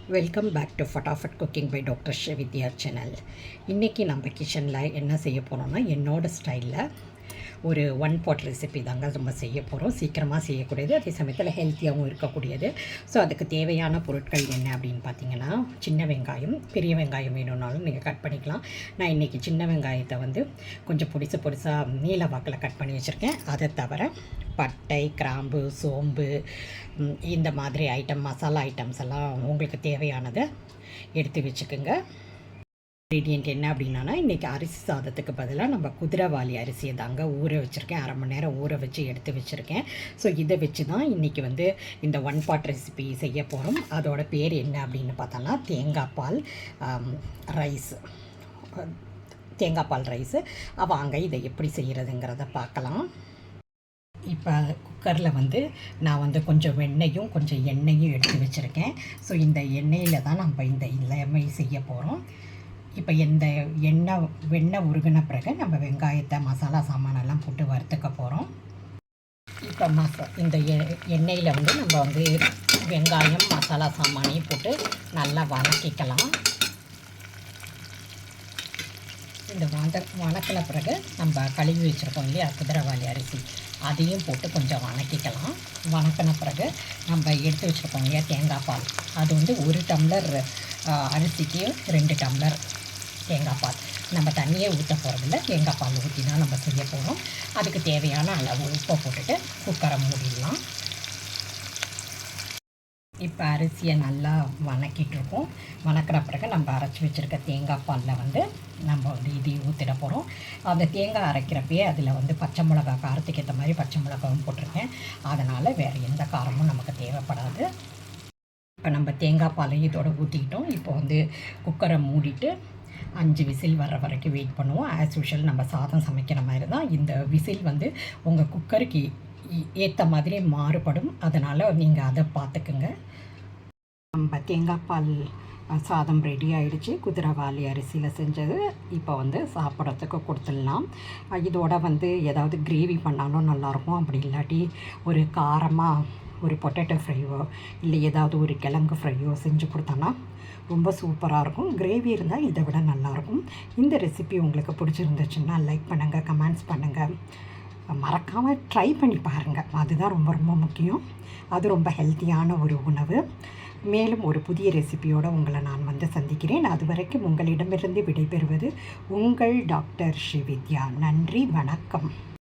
Welcome back to Fatafat cooking by doctor Srividya channel. இன்றைக்கி நம்ம கிச்சனில் என்ன செய்ய போகிறோம்னா, என்னோடய ஸ்டைலில் ஒரு ஒன் பாட் ரெசிபி தாங்க நம்ம செய்ய போகிறோம். சீக்கிரமாக செய்யக்கூடியது, அதே சமயத்தில் ஹெல்த்தியாகவும் இருக்கக்கூடியது. ஸோ அதுக்கு தேவையான பொருட்கள் என்ன அப்படின்னு பார்த்தீங்கன்னா, சின்ன வெங்காயம், பெரிய வெங்காயம் வேணும்னாலும் நீங்கள் கட் பண்ணிக்கலாம். நான் இன்றைக்கி சின்ன வெங்காயத்தை வந்து கொஞ்சம் பொடிசாக நீல வாக்கில் கட் பண்ணி வச்சுருக்கேன். அதை தவிர பட்டை, கிராம்பு, சோம்பு, இந்த மாதிரி மசாலா ஐட்டம்ஸ் எல்லாம் உங்களுக்கு தேவையானதை எடுத்து வச்சுக்கோங்க. இன்க்ரீடியன்ட் என்ன அப்படின்னா, இன்றைக்கி அரிசி சாதத்துக்கு பதிலாக நம்ம குதிரைவாலி அரிசியை தாங்க ஊற வச்சுருக்கேன். அரை மணி நேரம் ஊற வச்சு எடுத்து வச்சுருக்கேன். ஸோ இதை வச்சு தான் இன்றைக்கி வந்து இந்த ஒன் பாட் ரெசிபி செய்ய போகிறோம். அதோட பேர் என்ன அப்படின்னு பார்த்தோன்னா, தேங்காய் பால் ரைஸு. வாங்க இதை எப்படி செய்கிறதுங்கிறத பார்க்கலாம். இப்போ குக்கரில் வந்து நான் வந்து கொஞ்சம் வெண்ணெயும் கொஞ்சம் எண்ணெயும் எடுத்து வச்சுருக்கேன். ஸோ இந்த எண்ணெயில் தான் நம்ம இந்த எல்லாமே செய்ய போகிறோம். இப்போ இந்த வெண்ணெய் உருகின பிறகு நம்ம வெங்காயத்தை, மசாலா சாமானெல்லாம் போட்டு வறுத்துக்க போகிறோம். இப்போ இந்த எண்ணெயில் வந்து நம்ம வந்து வெங்காயம், மசாலா சாமானையும் போட்டு நல்லா வதக்கிக்கலாம். இந்த வதக்கின பிறகு நம்ம கழுவி வச்சுருக்கோம் இல்லையா குதிரைவாலி அரிசி, அதையும் போட்டு கொஞ்சம் வதக்கிக்கலாம். வதக்கின பிறகு நம்ம எடுத்து வச்சுருக்கோம் இல்லையா தேங்காய் பால், அது வந்து 1 டம்ளர் அரிசிக்கு 2 டம்ளர் தேங்காய் பால். நம்ம தண்ணியே ஊற்ற போகிறதில்ல, தேங்காய் பால் ஊற்றி தான் நம்ம செய்ய போகிறோம். அதுக்கு தேவையான அளவு உப்பை போட்டுட்டு குக்கரை மூடிடலாம். இப்போ அரிசியை நல்லா வதக்கிட்டுருக்கோம். வதக்கிற பிறகு நம்ம அரைச்சி வச்சுருக்க தேங்காய் பாலில் வந்து நம்ம வந்து இதையும் ஊற்றிட போகிறோம். அந்த தேங்காய் அரைக்கிறப்பே அதில் வந்து பச்சை மிளகா, காரத்துக்கு ஏற்ற மாதிரி பச்சை மிளகாவும் போட்டிருக்கேன். அதனால் வேறு எந்த காரமும் நமக்கு தேவைப்படாது. இப்போ நம்ம தேங்காய் பாலையும் இதோடு ஊற்றிக்கிட்டோம். இப்போ வந்து குக்கரை மூடிட்டு 5 விசில் வர்ற வரைக்கும் வெயிட் பண்ணுவோம். ஆஸ் யூஷுவல் நம்ம சாதம் சமைக்கிற மாதிரி தான். இந்த விசில் வந்து உங்கள் குக்கருக்கு ஏற்ற மாதிரி மாறுபடும். அதனால் நீங்கள் அதை பார்த்துக்குங்க. நம்ம தேங்காய் பால் சாதம் ரெடி ஆகிடுச்சு. குதிரைவாலி அரிசியில் செஞ்சது. இப்போ வந்து சாப்பிட்றதுக்கு கொடுத்துடலாம். இதோட வந்து ஏதாவது கிரேவி பண்ணாலும் நல்லாயிருக்கும். அப்படி இல்லாட்டி ஒரு காரமாக ஒரு பொட்டேட்டோ ஃப்ரையோ இல்லை ஏதாவது ஒரு கிழங்கு ஃப்ரையோ செஞ்சு கொடுத்தோன்னா ரொம்ப சூப்பராக இருக்கும். கிரேவி இருந்தால் இதை விட நல்லாயிருக்கும். இந்த ரெசிபி உங்களுக்கு பிடிச்சிருந்துச்சுன்னா லைக் பண்ணுங்கள், கமெண்ட்ஸ் பண்ணுங்கள், மறக்காமல் ட்ரை பண்ணி பாருங்கள். அதுதான் ரொம்ப ரொம்ப முக்கியம். அது ரொம்ப ஹெல்த்தியான ஒரு உணவு. மேலும் ஒரு புதிய ரெசிபியோடு உங்களை நான் வந்து சந்திக்கிறேன். அது வரைக்கும் உங்களிடமிருந்து விடைபெறுவது உங்கள் டாக்டர் ஸ்ரீவித்யா. நன்றி, வணக்கம்.